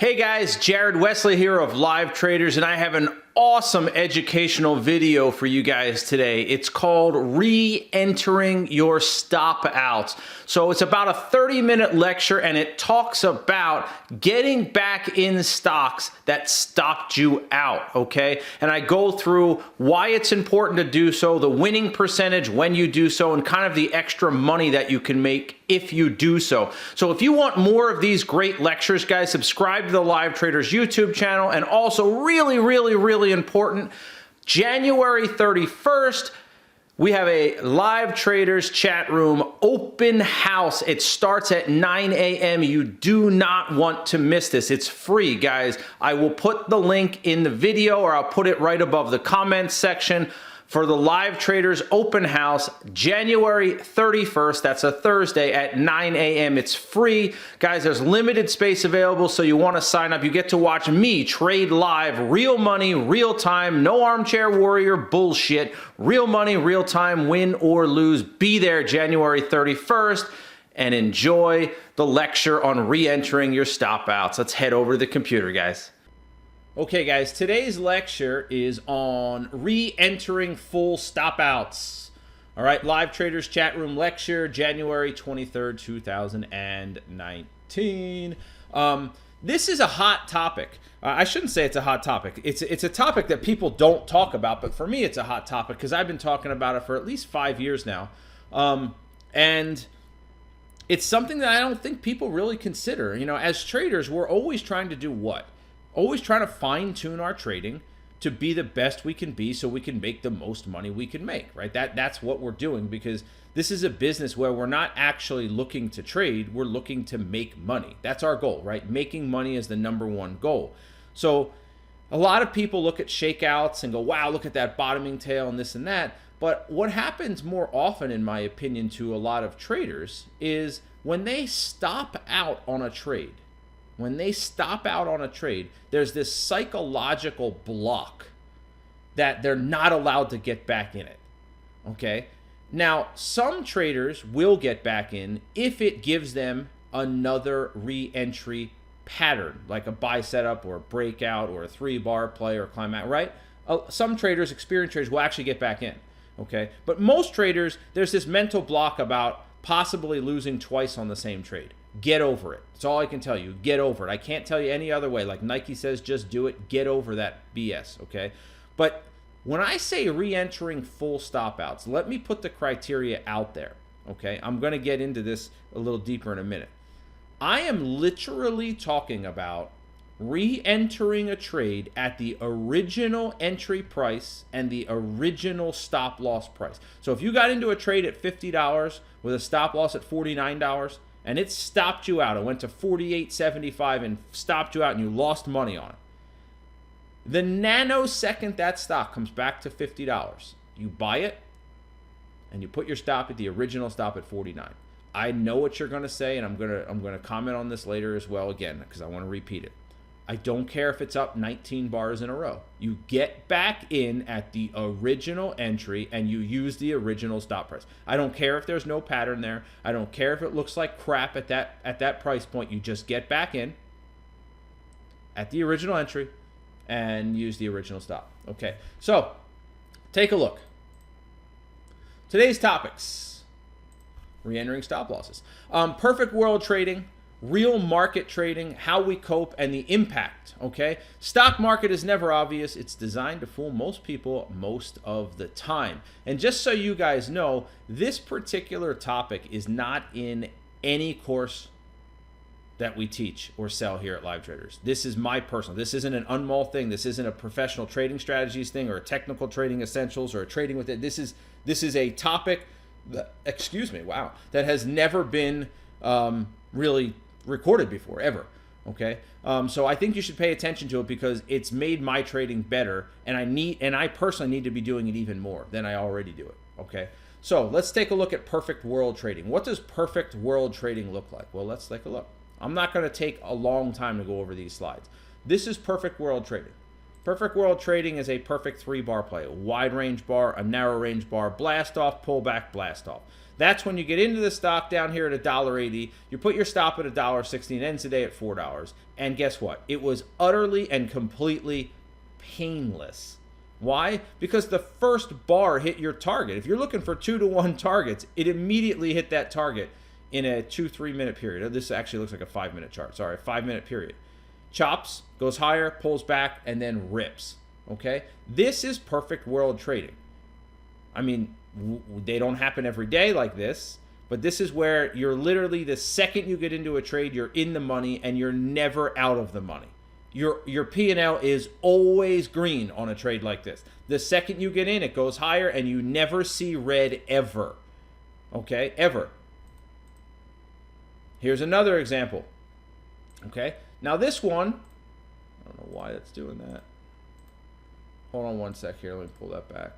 Hey guys, Jared Wesley here of Live Traders, and I have an awesome educational video for you guys today. It's called Re-Entering Your Stop Outs. So it's about a 30-minute lecture, and it talks about getting back in stocks that stopped you out, okay? And I go through why it's important to do so, the winning percentage when you do so, and kind of the extra money that you can make if you do so. So if you want more of these great lectures, guys, subscribe to the Live Traders YouTube channel. And also really important, January 31st, we have a Live Traders chat room open house. It starts at 9 a.m. You do not want to miss this. It's free, guys. I will put the link in the video, or I'll put it right above the comments section. For the Live Traders open house, January 31st, that's a Thursday at 9 a.m. It's free. Guys, there's limited space available, so you want to sign up. You get to watch me trade live, real money, real time, no armchair warrior bullshit, real money, real time, win or lose. Be there January 31st and enjoy the lecture on re-entering your stop outs. Let's head over to the computer, guys. Okay guys, today's lecture is on re-entering full stop outs. All right, Live Traders chat room lecture, January 23rd, 2019. This is a hot topic. I shouldn't say it's a hot topic. It's a topic that people don't talk about, but for me it's a hot topic because I've been talking about it for at least 5 years now. And it's something that I don't think people really consider. You know, as traders, we're always trying to do what? Always trying to fine-tune our trading to be the best we can be so we can make the most money we can make, right? That's what we're doing, because this is a business where we're not actually looking to trade, we're looking to make money. That's our goal, right? Making money is the #1 goal. So a lot of people look at shakeouts and go, wow, look at that bottoming tail and this and that. But what happens more often, in my opinion, to a lot of traders is when they stop out on a trade, there's this psychological block that they're not allowed to get back in it, okay? Now, some traders will get back in if it gives them another re-entry pattern, like a buy setup or a breakout or a 3-bar play or climb out, right? Some traders, experienced traders, will actually get back in, okay? But most traders, there's this mental block about possibly losing twice on the same trade. Get over it. That's all I can tell you. Get over it. I can't tell you any other way. Like Nike says, just do it. Get over that BS, okay? But when I say re-entering full stop outs, let me put the criteria out there, okay? I'm going to get into this a little deeper in a minute. I am literally talking about re-entering a trade at the original entry price and the original stop loss price. So if you got into a trade at $50 with a stop loss at $49, and it stopped you out, it went to $48.75 and stopped you out, and you lost money on it, the nanosecond that stock comes back to $50, you buy it and you put your stop at the original stop at $49. I know what you're going to say, and I'm going to comment on this later as well again, because I want to repeat it. I don't care if it's up 19 bars in a row. You get back in at the original entry and you use the original stop price. I don't care if there's no pattern there. I don't care if it looks like crap at that price point. You just get back in at the original entry and use the original stop. Okay, so take a look. Today's topics: re-entering stop losses, perfect world trading, real market trading, how we cope, and the impact, okay? Stock market is never obvious. It's designed to fool most people most of the time. And just so you guys know, this particular topic is not in any course that we teach or sell here at Live Traders. This is my personal. This isn't an Unmall thing. This isn't a professional trading strategies thing or a technical trading essentials or a trading with it. This is a topic that, that has never been really recorded before, ever, okay? So I think you should pay attention to it because it's made my trading better, and I personally need to be doing it even more than I already do it, okay? So let's take a look at perfect world trading. What does perfect world trading look like? Well, let's take a look. I'm not going to take a long time to go over these slides. This is perfect world trading. Perfect world trading is a perfect 3-bar play. A wide range bar, a narrow range bar, blast off, pull back, blast off. That's when you get into the stock down here at $1.80. You put your stop at $1.60 and ends the day at $4. And guess what? It was utterly and completely painless. Why? Because the first bar hit your target. If you're looking for 2-to-1 targets, it immediately hit that target in a 2-3 minute period. This actually looks like a 5-minute chart. Sorry, a 5-minute period. Chops, goes higher, pulls back, and then rips. Okay? This is perfect world trading. I mean, they don't happen every day like this, but this is where you're literally, the second you get into a trade, you're in the money and you're never out of the money. Your P&L is always green on a trade like this. The second you get in, it goes higher and you never see red ever. Okay? Ever. Here's another example. Okay? Now this one, I don't know why it's doing that. Hold on one sec here. Let me pull that back.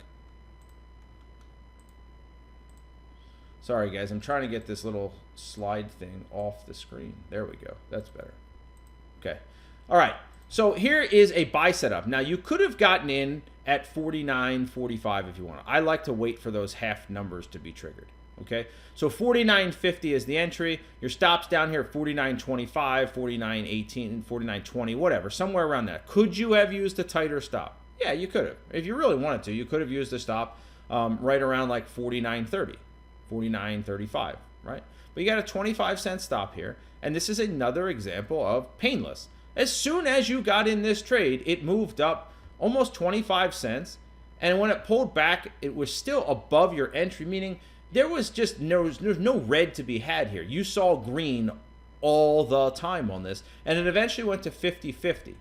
Sorry, guys. I'm trying to get this little slide thing off the screen. There we go. That's better. Okay. All right. So here is a buy setup. Now, you could have gotten in at 49.45 if you want. I like to wait for those half numbers to be triggered. Okay. So 49.50 is the entry. Your stop's down here at 49.25, 49.18, 49.20, whatever. Somewhere around that. Could you have used a tighter stop? Yeah, you could have. If you really wanted to, you could have used a stop right around like 49.30. 49.35, right? But you got a 25-cent stop here, and this is another example of painless. As soon as you got in this trade, it moved up almost 25 cents, and when it pulled back, it was still above your entry, meaning there was just there's no red to be had here. You saw green all the time on this, and it eventually went to 50-50.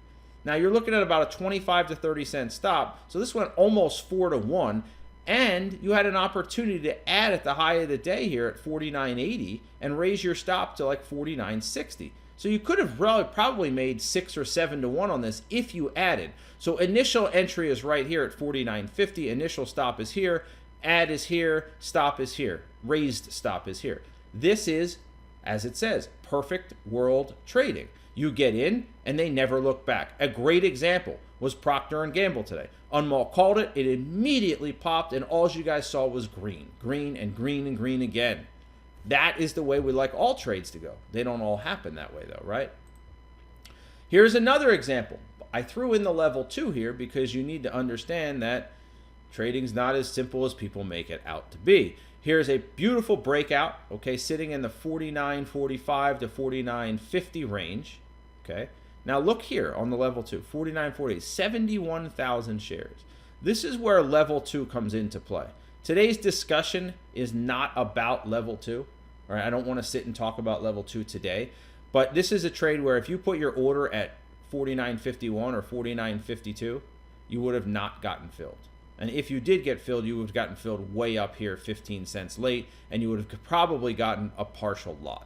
Now you're looking at about a 25 to 30 cent stop, so this went almost 4-to-1. And you had an opportunity to add at the high of the day here at 49.80 and raise your stop to like 49.60. So you could have probably made 6 or 7-to-1 on this if you added. So initial entry is right here at 49.50. Initial stop is here. Add is here. Stop is here. Raised stop is here. This is, as it says, perfect world trading. You get in and they never look back. A great example was Procter & Gamble today. Unmal called it. It immediately popped, and all you guys saw was green. Green and green and green again. That is the way we like all trades to go. They don't all happen that way, though, right? Here's another example. I threw in the level 2 here because you need to understand that trading's not as simple as people make it out to be. Here's a beautiful breakout, okay, sitting in the 49.45 to 49.50 range, okay? Now look here on the level 2, 49.48, 71,000 shares. This is where level 2 comes into play. Today's discussion is not about level 2. All right, I don't want to sit and talk about level 2 today, but this is a trade where if you put your order at 49.51 or 49.52, you would have not gotten filled. And if you did get filled, you would have gotten filled way up here 15 cents late, and you would have probably gotten a partial lot,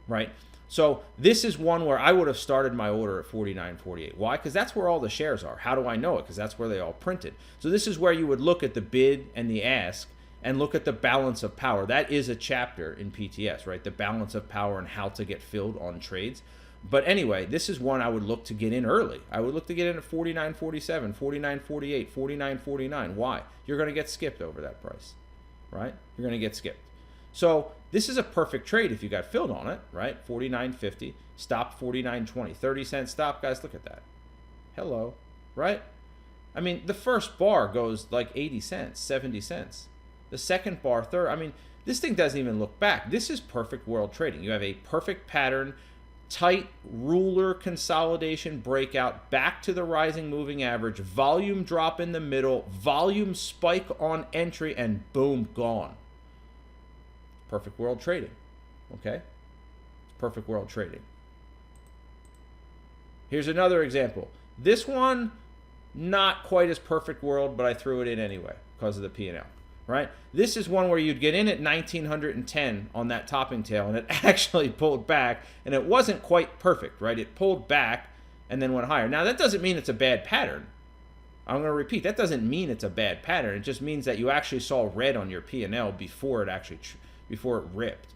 right? So this is one where I would have started my order at 49.48. Why? Because that's where all the shares are. How do I know it? Because that's where they all printed. So this is where you would look at the bid and the ask and look at the balance of power. That is a chapter in PTS, right? The balance of power and how to get filled on trades. But anyway, this is one I would look to get in early. I would look to get in at 49.47, 49.48, 49.49. Why? You're going to get skipped over that price, right? You're going to get skipped. So this is a perfect trade if you got filled on it, right? 49.50, stop 49.20, 30-cent stop, guys. Look at that. Hello, right? I mean, the first bar goes like 80 cents, 70 cents. The second bar, third. I mean, this thing doesn't even look back. This is perfect world trading. You have a perfect pattern, tight ruler consolidation breakout, back to the rising moving average, volume drop in the middle, volume spike on entry, and boom, gone. Perfect world trading, okay? Perfect world trading. Here's another example. This one, not quite as perfect world, but I threw it in anyway because of the P&L, right? This is one where you'd get in at 1910 on that topping tail, and it actually pulled back, and it wasn't quite perfect, right? It pulled back and then went higher. Now, that doesn't mean it's a bad pattern. I'm going to repeat, that doesn't mean it's a bad pattern. It just means that you actually saw red on your P&L before it actually before it ripped.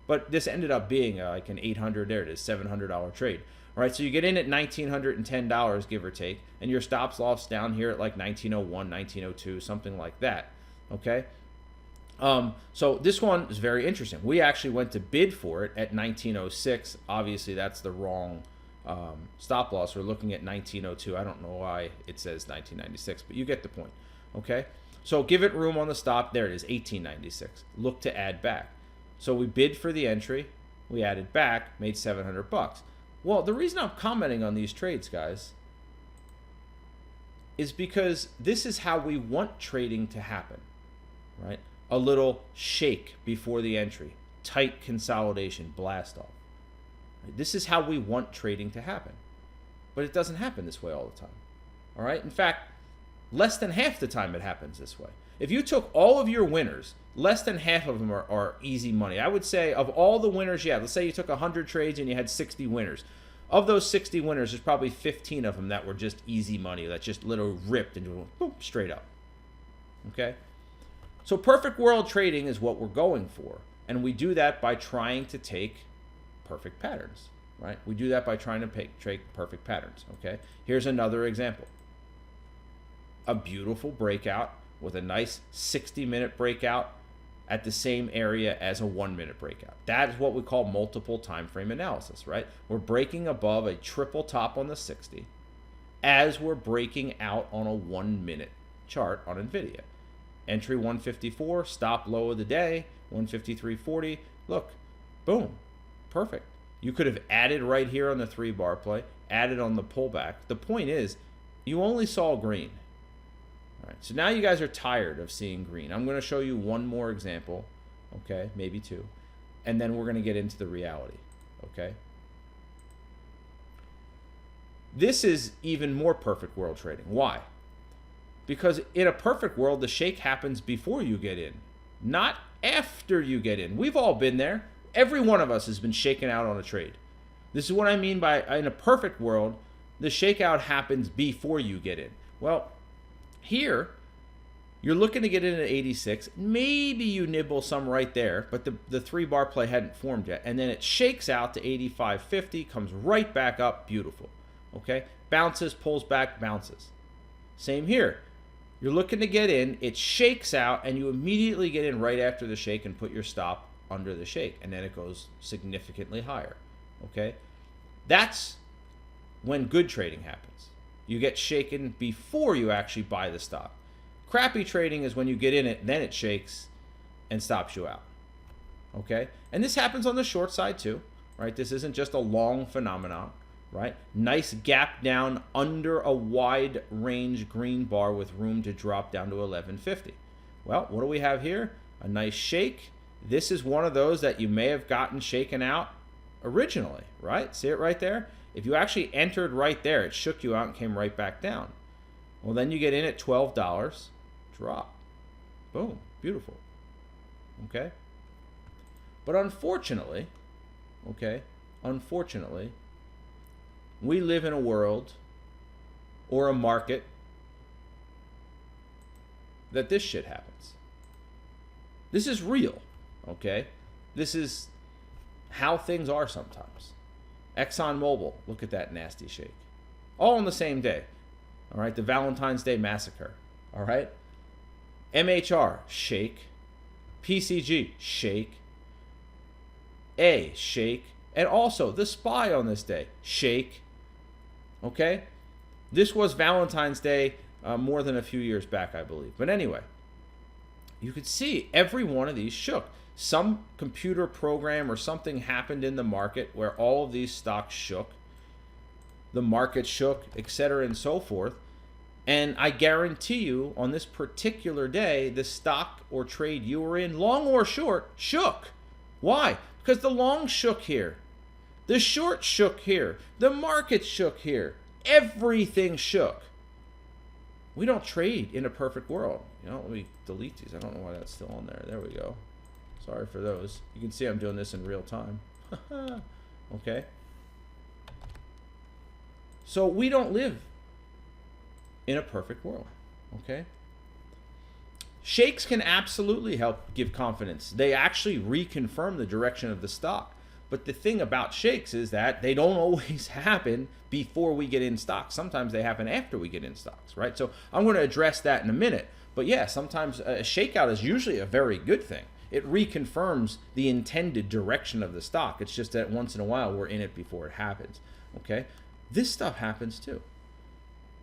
But this ended up being like an $800, there it is, $700 trade. All right, so you get in at $1,910, give or take, and your stop loss down here at like 1901, 1902, something like that. Okay. So this one is very interesting. We actually went to bid for it at 1906. Obviously, that's the wrong stop loss. We're looking at 1902. I don't know why it says 1996, but you get the point. Okay. So give it room on the stop. There it is, 1896. Look to add back. So we bid for the entry. We added back, made $700. Well, the reason I'm commenting on these trades, guys, is because this is how we want trading to happen, right? A little shake before the entry, tight consolidation, blast off. Right? This is how we want trading to happen. But it doesn't happen this way all the time. All right? In fact, less than half the time it happens this way. If you took all of your winners, less than half of them are easy money. I would say of all the winners you had, let's say you took 100 trades and you had 60 winners. Of those 60 winners, there's probably 15 of them that were just easy money, that just literally ripped into boom, straight up. Okay? So perfect world trading is what we're going for. And we do that by trying to take perfect patterns, right? We do that by trying to take perfect patterns, okay? Here's another example. A beautiful breakout with a nice 60-minute breakout at the same area as a 1-minute breakout. That is what we call multiple time frame analysis, right? We're breaking above a triple top on the 60 as we're breaking out on a 1-minute chart on NVIDIA. Entry 154, stop low of the day, 153.40. Look, boom, perfect. You could have added right here on the 3-bar play, added on the pullback. The point is, you only saw green. All right, so now you guys are tired of seeing green. I'm going to show you one more example, okay, maybe two, and then we're going to get into the reality, okay? This is even more perfect world trading. Why? Because in a perfect world, the shake happens before you get in, not after you get in. We've all been there. Every one of us has been shaken out on a trade. This is what I mean by, in a perfect world, the shakeout happens before you get in. Well, here, you're looking to get in at 86. Maybe you nibble some right there, but the 3-bar play hadn't formed yet. And then it shakes out to 85.50, comes right back up. Beautiful. Okay? Bounces, pulls back, bounces. Same here. You're looking to get in, it shakes out, and you immediately get in right after the shake and put your stop under the shake, and then it goes significantly higher. Okay? That's when good trading happens. You get shaken before you actually buy the stop. Crappy trading is when you get in it, then it shakes and stops you out. Okay? And this happens on the short side too, right? This isn't just a long phenomenon. Right? Nice gap down under a wide range green bar with room to drop down to 1150. Well, what do we have here? A nice shake. This is one of those that you may have gotten shaken out originally, right? See it right there? If you actually entered right there, it shook you out and came right back down. Well, then you get in at $12, drop. Boom, beautiful. Okay? But unfortunately, we live in a world or a market that this shit happens. This is real, okay? This is how things are sometimes. ExxonMobil, look at that nasty shake. All on the same day, all right? The Valentine's Day Massacre, all right? MHR, shake. PCG, shake. A, shake. And also, the SPY on this day, shake. Okay? This was Valentine's Day more than a few years back, I believe. But anyway, you could see every one of these shook. Some computer program or something happened in the market where all of these stocks shook. The market shook, etc. and so forth. And I guarantee you, on this particular day, the stock or trade you were in, long or short, shook. Why? Because the long shook here. The short shook here. The market shook here. Everything shook. We don't trade in a perfect world. You know, let me delete these. I don't know why that's still on there. There we go. Sorry for those. You can see I'm doing this in real time. Okay. So we don't live in a perfect world. Okay. Shakes can absolutely help give confidence. They actually reconfirm the direction of the stock. But the thing about shakes is that they don't always happen before we get in stocks. Sometimes they happen after we get in stocks, right? So I'm going to address that in a minute. But yeah, sometimes a shakeout is usually a very good thing. It reconfirms the intended direction of the stock. It's just that once in a while we're in it before it happens, okay? This stuff happens too.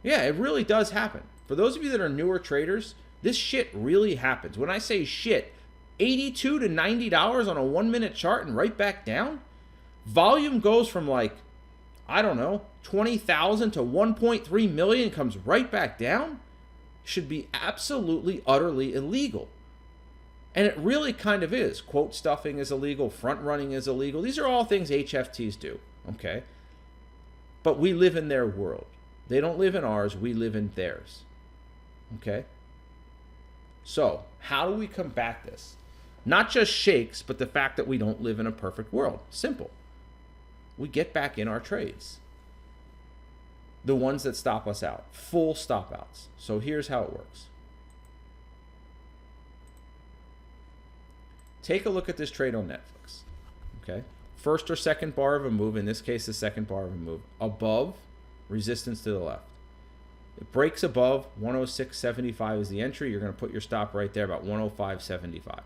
Yeah, it really does happen. For those of you that are newer traders, this shit really happens. When I say shit, $82 to $90 on a 1 minute chart and right back down. Volume goes from like, I don't know, 20,000 to 1.3 million, comes right back down. Should be absolutely, utterly illegal. And it really kind of is. Quote stuffing is illegal. Front running is illegal. These are all things HFTs do, okay? But we live in their world. They don't live in ours. We live in theirs, okay? So how do we combat this? Not just shakes, but the fact that we don't live in a perfect world. Simple. We get back in our trades. The ones that stop us out. Full stop outs. So here's how it works. Take a look at this trade on Netflix. Okay? First or second bar of a move. In this case, the second bar of a move. Above, resistance to the left. It breaks above 106.75 is the entry. You're going to put your stop right there, about 105.75.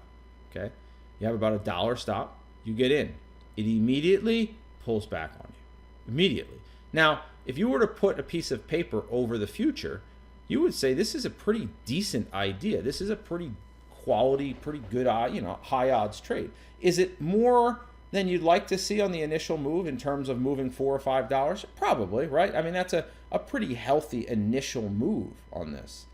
Okay? You have about $1 stop. You get in. It immediately pulls back on you. Immediately. Now, if you were to put a piece of paper over the future, you would say this is a pretty decent idea. This is a pretty quality, pretty good, high odds trade. Is it more than you'd like to see on the initial move in terms of moving $4 or $5? Probably, right? I mean, that's a pretty healthy initial move on this.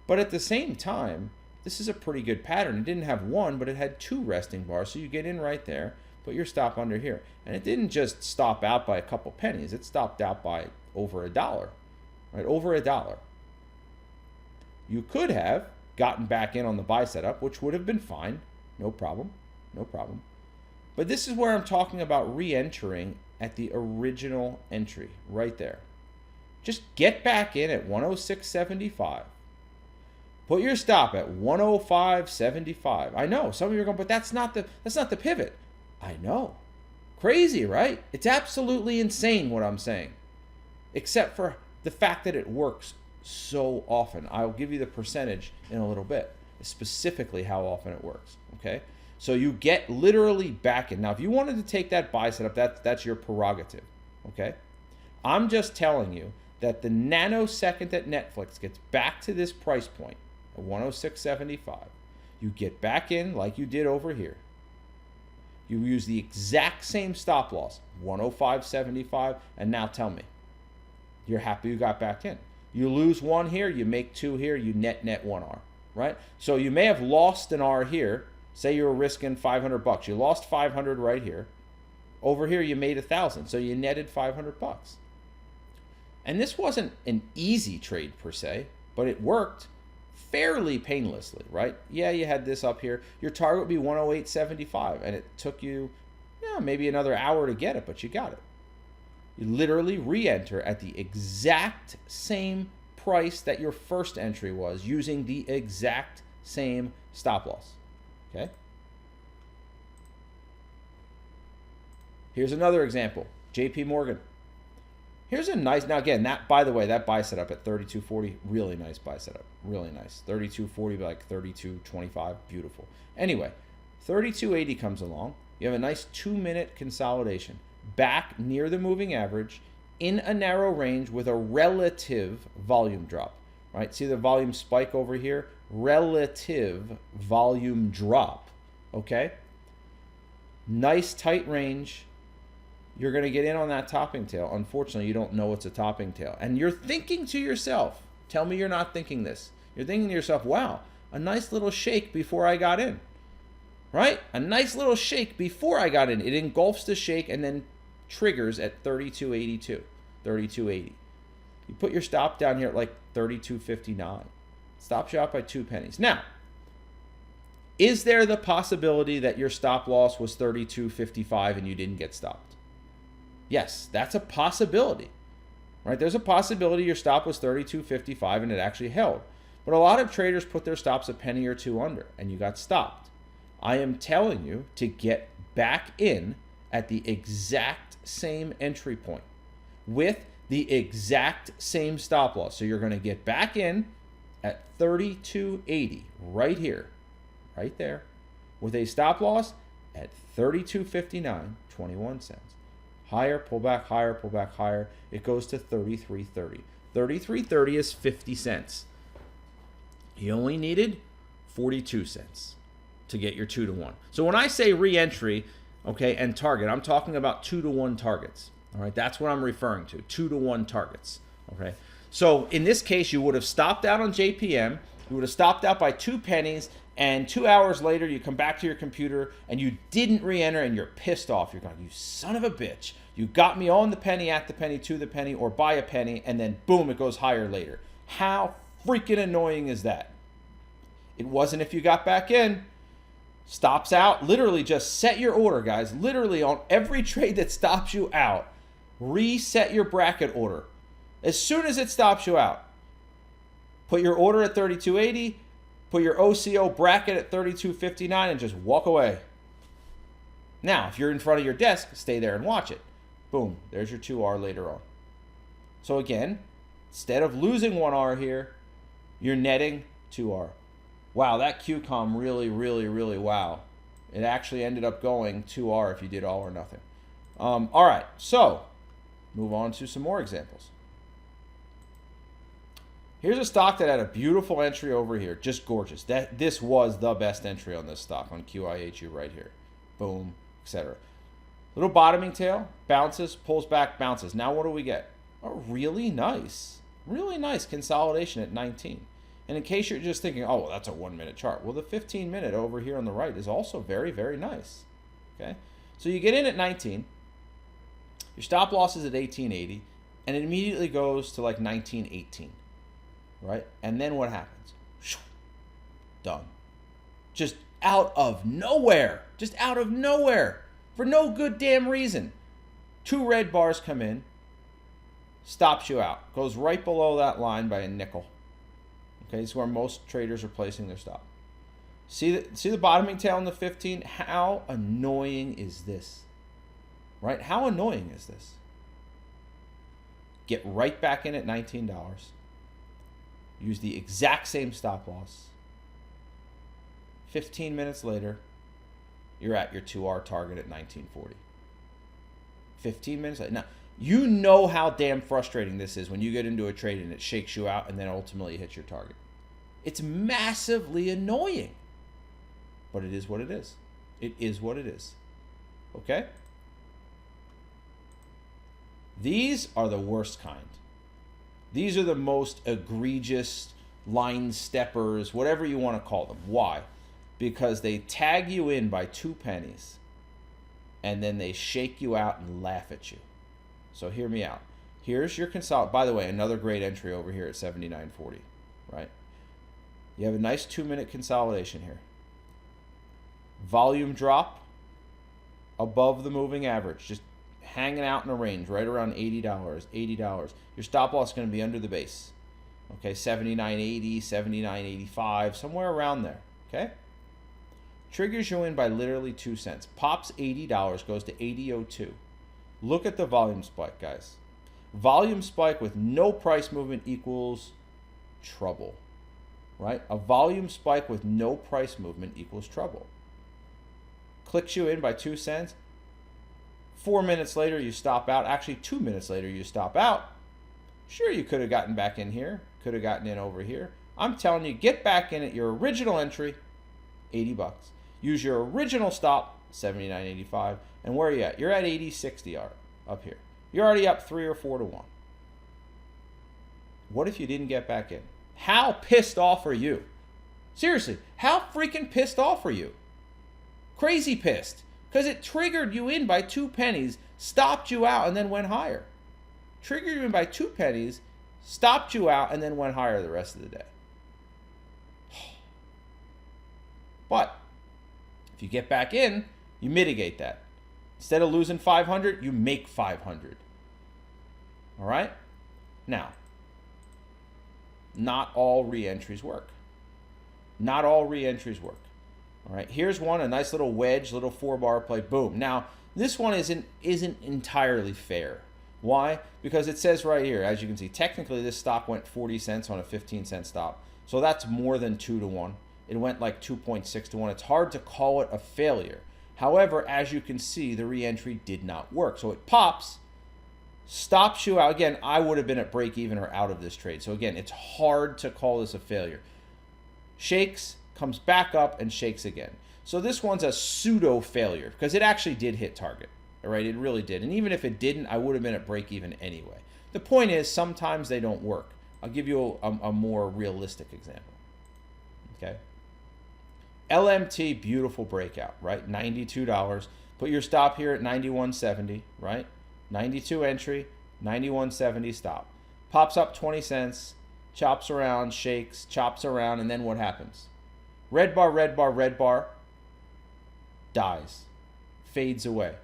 But at the same time, this is a pretty good pattern. It didn't have one, but it had two resting bars. So you get in right there, put your stop under here. And it didn't just stop out by a couple pennies. It stopped out by over $1, right? Over $1. You could have gotten back in on the buy setup, which would have been fine. No problem. No problem. But this is where I'm talking about re-entering at the original entry, right there. Just get back in at 106.75. Put your stop at 105.75. I know some of you are going, but that's not the pivot. I know. Crazy, right? It's absolutely insane what I'm saying. Except for the fact that it works so often. I'll give you the percentage in a little bit, specifically how often it works, okay? So you get literally back in. Now, if you wanted to take that buy setup, that's your prerogative, okay? I'm just telling you that the nanosecond that Netflix gets back to this price point, at 106.75, you get back in like you did over here. You use the exact same stop loss, 105.75, and now tell me, you're happy you got back in. You lose one here, you make two here, you net 1R, right? So you may have lost an R here. Say you were risking $500. You lost 500 right here. Over here you made 1,000, so you netted $500. And this wasn't an easy trade per se, but it worked fairly painlessly, right? Yeah, you had this up here. Your target would be 108.75, and it took you maybe another hour to get it, but you got it. You literally re-enter at the exact same price that your first entry was, using the exact same stop loss. Okay? Here's another example. JP Morgan. Here's a nice, now again, that, by the way, that buy setup at 32.40, really nice buy setup. Really nice. 32.40 by like 32.25, beautiful. Anyway, 32.80 comes along. You have a nice 2-minute consolidation. Back near the moving average in a narrow range with a relative volume drop, right? See the volume spike over here? Relative volume drop, okay? Nice tight range. You're going to get in on that topping tail. Unfortunately, you don't know it's a topping tail. And you're thinking to yourself, tell me you're not thinking this. You're thinking to yourself, wow, a nice little shake before I got in, right? A nice little shake before I got in. It engulfs the shake and then triggers at 32.82, 32.80. You put your stop down here at like 32.59. Stops you out by 2 pennies. Now, is there the possibility that your stop loss was 32.55 and you didn't get stopped? Yes, that's a possibility, right? There's a possibility your stop was 32.55 and it actually held. But a lot of traders put their stops a penny or two under and you got stopped. I am telling you to get back in at the exact same entry point with the exact same stop loss. So you're going to get back in at 32.80 right here, right there, with a stop loss at 32.59.21 cents. Higher, pull back, higher, pull back, higher. It goes to 33.30. 33.30 is 50 cents. You only needed 42 cents to get your 2-to-1. So when I say re-entry, okay, and target, I'm talking about 2-to-1 targets. All right, that's what I'm referring to, 2-to-1 targets. Okay, so in this case, you would have stopped out on JPM, you would have stopped out by 2 pennies, and 2 hours later, you come back to your computer and you didn't re-enter and you're pissed off. You're going, you son of a bitch. You got me on the penny, at the penny, to the penny, or by a penny, and then boom, it goes higher later. How freaking annoying is that? It wasn't if you got back in. Stops out, literally just set your order, guys. Literally on every trade that stops you out, reset your bracket order. As soon as it stops you out, put your order at 32.80, put your OCO bracket at 32.59, and just walk away. Now, if you're in front of your desk, stay there and watch it. Boom, there's your 2R later on. So again, instead of losing 1R here, you're netting 2R. Wow, that QCOM really, wow. It actually ended up going 2R if you did all or nothing. All right, so move on to some more examples. Here's a stock that had a beautiful entry over here, just gorgeous. This was the best entry on this stock on QIHU right here. Boom, etc. Little bottoming tail, bounces, pulls back, bounces. Now what do we get? A really nice consolidation at 19. And in case you're just thinking, oh, well, that's a 1-minute chart. Well, the 15-minute over here on the right is also very, very nice. Okay, so you get in at 19. Your stop loss is at 18.80, and it immediately goes to like 19.18. Right? And then what happens? Done. Just out of nowhere. Just out of nowhere. For no good damn reason. 2 red bars come in. Stops you out. Goes right below that line by a nickel. Okay, this is where most traders are placing their stop. See the bottoming tail on the 15? How annoying is this? Right? How annoying is this? Get right back in at $19. Use the exact same stop loss. 15 minutes later, you're at your 2R target at 19.40. 15 minutes later. Now, you know how damn frustrating this is when you get into a trade and it shakes you out and then ultimately hits your target. It's massively annoying. But it is what it is. It is what it is. Okay? These are the worst kind. These are the most egregious line steppers, whatever you want to call them. Why? Because they tag you in by 2 pennies and then they shake you out and laugh at you. So hear me out. Here's your consolidation. By the way, another great entry over here at 79.40, right? You have a nice 2-minute consolidation here. Volume drop above the moving average. Just hanging out in a range right around $80, $80. Your stop loss is going to be under the base. Okay, 79.80, 79.85, somewhere around there. Okay? Triggers you in by literally 2 cents. Pops $80, goes to 80.02. Look at the volume spike, guys. Volume spike with no price movement equals trouble. Right? A volume spike with no price movement equals trouble. Clicks you in by 2 cents. 4 minutes later, you stop out. Actually, 2 minutes later, you stop out. Sure, you could have gotten back in here. Could have gotten in over here. I'm telling you, get back in at your original entry, $80. Use your original stop, $79.85. And where are you at? You're at 80.60 up here. You're already up 3 or 4 to 1. What if you didn't get back in? How pissed off are you? Seriously, how freaking pissed off are you? Crazy pissed. Because it triggered you in by 2 pennies, stopped you out, and then went higher. Triggered you in by 2 pennies, stopped you out, and then went higher the rest of the day. But if you get back in, you mitigate that. Instead of losing 500, you make 500. All right? Now, not all re-entries work. Not all re-entries work. All right, here's one, a nice little wedge, little 4-bar play, boom. Now, this one isn't entirely fair. Why? Because it says right here, as you can see, technically this stop went 40 cents on a 15-cent stop. So that's more than 2 to 1. It went like 2.6 to 1. It's hard to call it a failure. However, as you can see, the re-entry did not work. So it pops, stops you out. Again, I would have been at break even or out of this trade. So again, it's hard to call this a failure. Shakes, comes back up, and shakes again. So this one's a pseudo failure because it actually did hit target. All right, it really did. And even if it didn't, I would have been at break even anyway. The point is, sometimes they don't work. I'll give you a more realistic example. Okay. LMT, beautiful breakout, right? $92. Put your stop here at 91.70, right? 92 entry, 91.70 stop. Pops up 20 cents, chops around, shakes, chops around, and then what happens? Red bar, red bar, red bar, dies, fades away.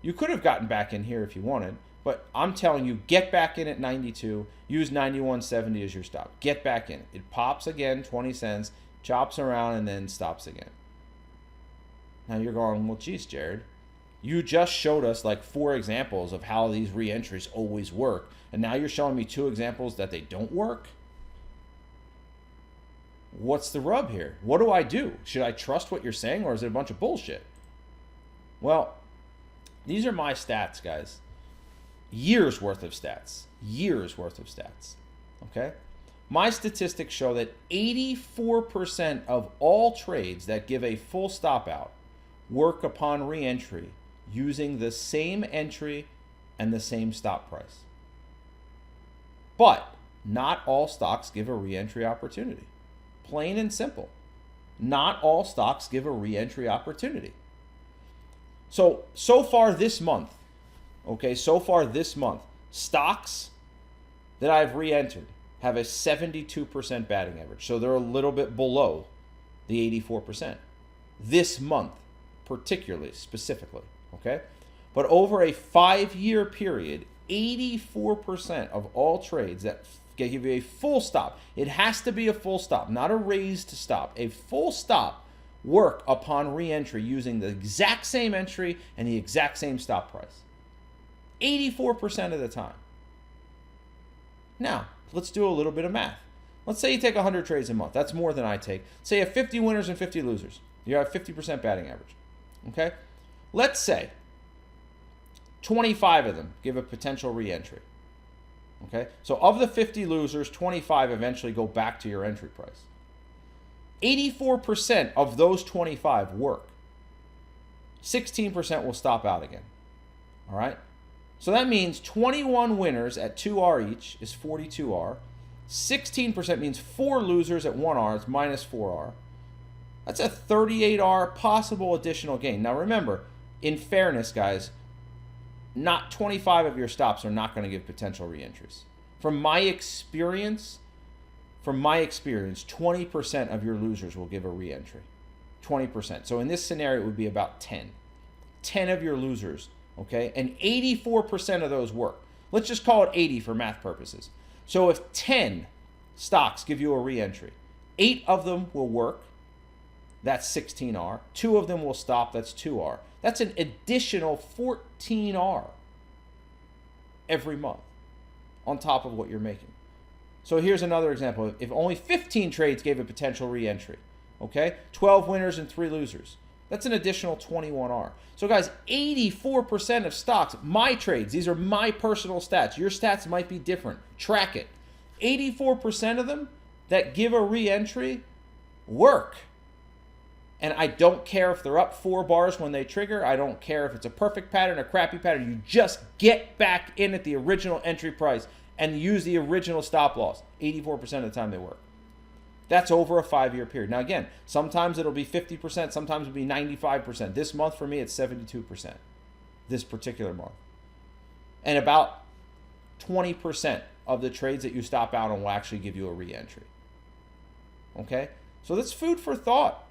You could have gotten back in here if you wanted, but I'm telling you, get back in at 92, use 91.70 as your stop. Get back in. It pops again, 20 cents, chops around, and then stops again. Now you're going, well, geez, Jared, you just showed us like 4 examples of how these re-entries always work, and now you're showing me 2 examples that they don't work? What's the rub here? What do I do? Should I trust what you're saying, or is it a bunch of bullshit? Well, these are my stats, guys. Years worth of stats. Years worth of stats. Okay? My statistics show that 84% of all trades that give a full stop out work upon re-entry using the same entry and the same stop price. But not all stocks give a re-entry opportunity. Plain and simple. Not all stocks give a re-entry opportunity. So far this month, okay, stocks that I've re-entered have a 72% batting average. So they're a little bit below the 84%. This month, particularly, specifically, okay? But over a 5-year period, 84% of all trades that give you a full stop, it has to be a full stop, not a raised stop, a full stop, work upon re-entry using the exact same entry and the exact same stop price. 84% of the time. Now, let's do a little bit of math. Let's say you take 100 trades a month. That's more than I take. Say you have 50 winners and 50 losers. You have 50% batting average. Okay? Let's say 25 of them give a potential re-entry. Okay? So of the 50 losers, 25 eventually go back to your entry price. 84% of those 25 work. 16% will stop out again. All right? So that means 21 winners at 2R each is 42R. 16% means 4 losers at 1R is minus 4R. That's a 38R possible additional gain. Now remember, in fairness, guys, not 25 of your stops are not going to give potential re-entries. From my experience, 20% of your losers will give a re-entry. 20%. So in this scenario, it would be about 10. 10 of your losers, okay? And 84% of those work. Let's just call it 80 for math purposes. So if 10 stocks give you a re-entry, 8 of them will work. That's 16R. 2 of them will stop. That's 2R. That's an additional 14R every month on top of what you're making. So here's another example. If only 15 trades gave a potential re-entry, okay? 12 winners and 3 losers. That's an additional 21R. So guys, 84% of stocks, my trades, these are my personal stats. Your stats might be different. Track it. 84% of them that give a re-entry work. And I don't care if they're up 4 bars when they trigger. I don't care if it's a perfect pattern, a crappy pattern. You just get back in at the original entry price and use the original stop loss. 84% of the time they work. That's over a 5-year period. Now again, sometimes it'll be 50%, sometimes it'll be 95%. This month for me, it's 72%. This particular month. And about 20% of the trades that you stop out on will actually give you a re-entry. Okay? So that's food for thought.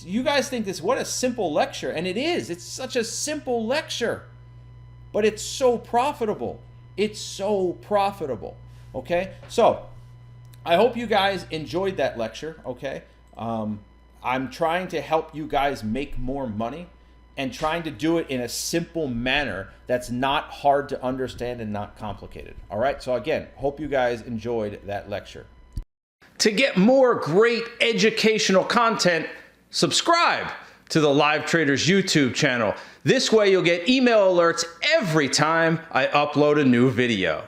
You guys think this, what a simple lecture. And it is. It's such a simple lecture. But it's so profitable. It's so profitable. Okay? So, I hope you guys enjoyed that lecture. Okay? I'm trying to help you guys make more money and trying to do it in a simple manner that's not hard to understand and not complicated. All right, so again, hope you guys enjoyed that lecture. To get more great educational content, subscribe to the Live Traders YouTube channel. This way you'll get email alerts every time I upload a new video.